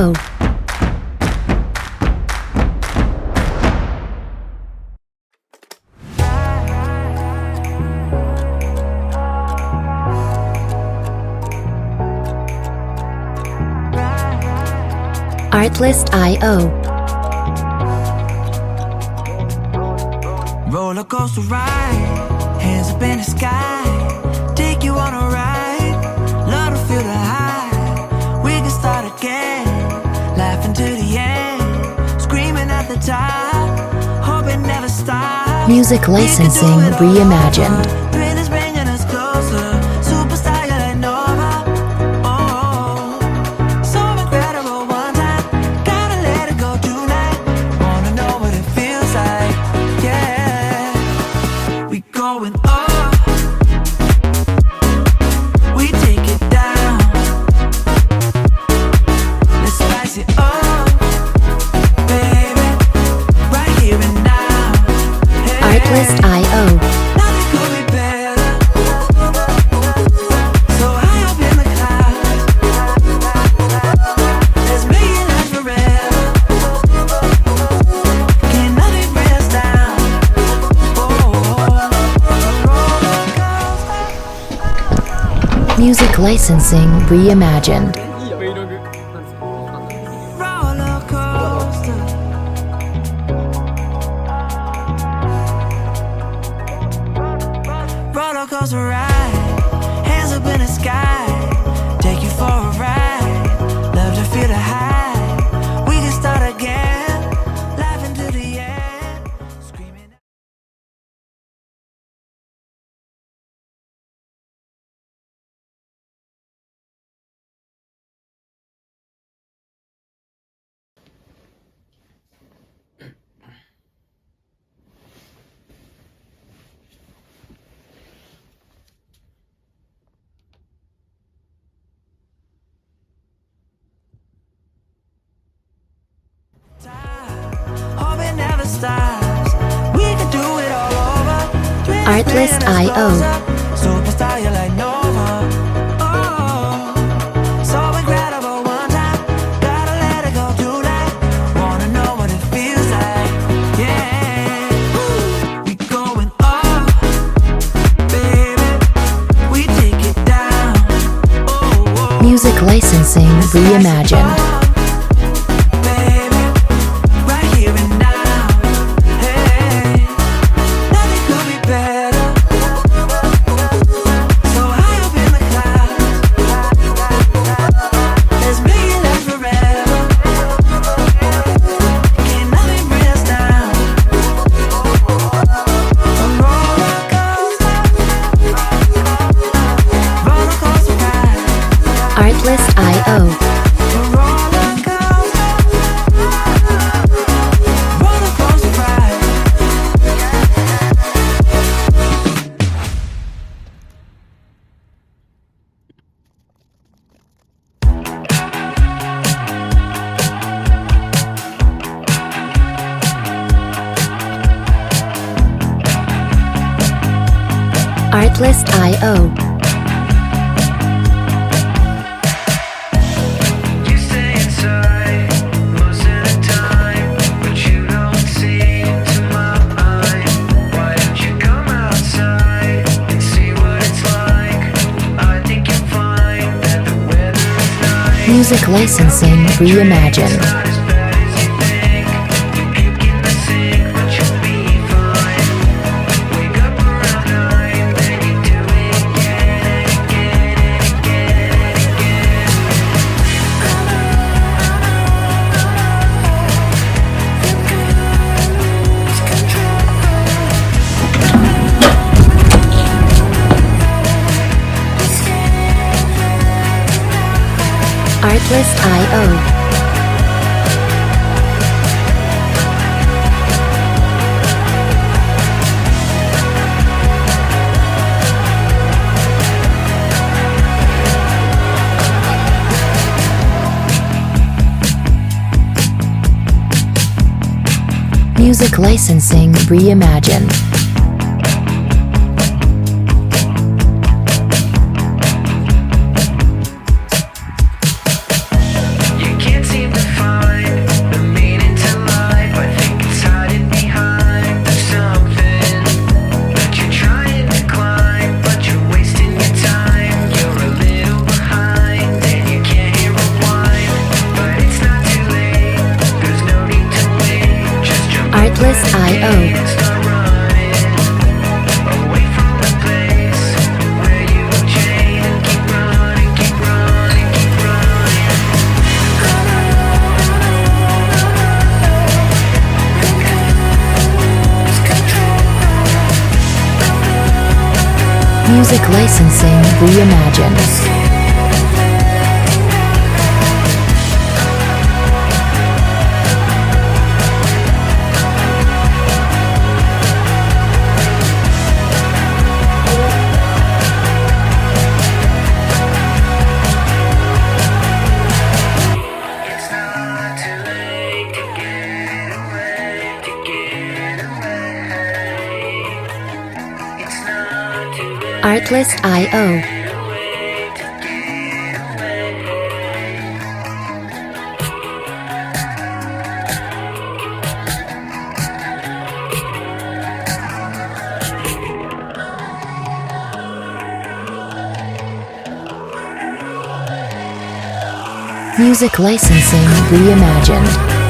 IO Artlist.io Roller coaster ride, hands up in the sky, take you on a ride, love to feel the high, we can start again, laughing to the end, screaming at the top, hope it never stops. Music licensing reimagined. Thrill is bringing us closer, superstar you're like Nova. Oh, so incredible one time, gotta let it go tonight, wanna know what it feels like, yeah. We going up, we take it down, let's spice it up, baby, right here and now. Hey, Artlist.io nothing could be better, so high up in the clouds, let's make it last forever, can't nothing bring us down. Music licensing reimagined. Roller coaster, roller coaster ride, hands up in the sky, take you for a ride, love to feel the high, we can start again, laughing to the end, screaming. Hope it never stops, we can do it all over. Artlist.io Superstar, you're like Nova. Oh, so incredible one time, gotta let it go tonight, wanna know what it feels like, yeah. We going up, baby, we take it down. Oh, Music licensing reimagined. baby, right here and now. Hey, nothing could be better, so high up in the clouds, let's make it last forever, can't nothing bring us down. A roller coaster ride, Artlist.io a roller coaster ride. Artlist.io You stay inside most of the time, but you don't seem to mind. Why don't you come outside and see what it's like? I think you'll find that the weather is nice. Music licensing reimagined. Not as bad as you think. You puke in the sink, but you'll be fine. Wake up around 9, then you do it again and again and again and again. Artlist.io Music licensing reimagined. You can't seem to Music licensing reimagined. It's not too late to get away, to get away. It's not too late Artlist.io. to get Music licensing reimagined.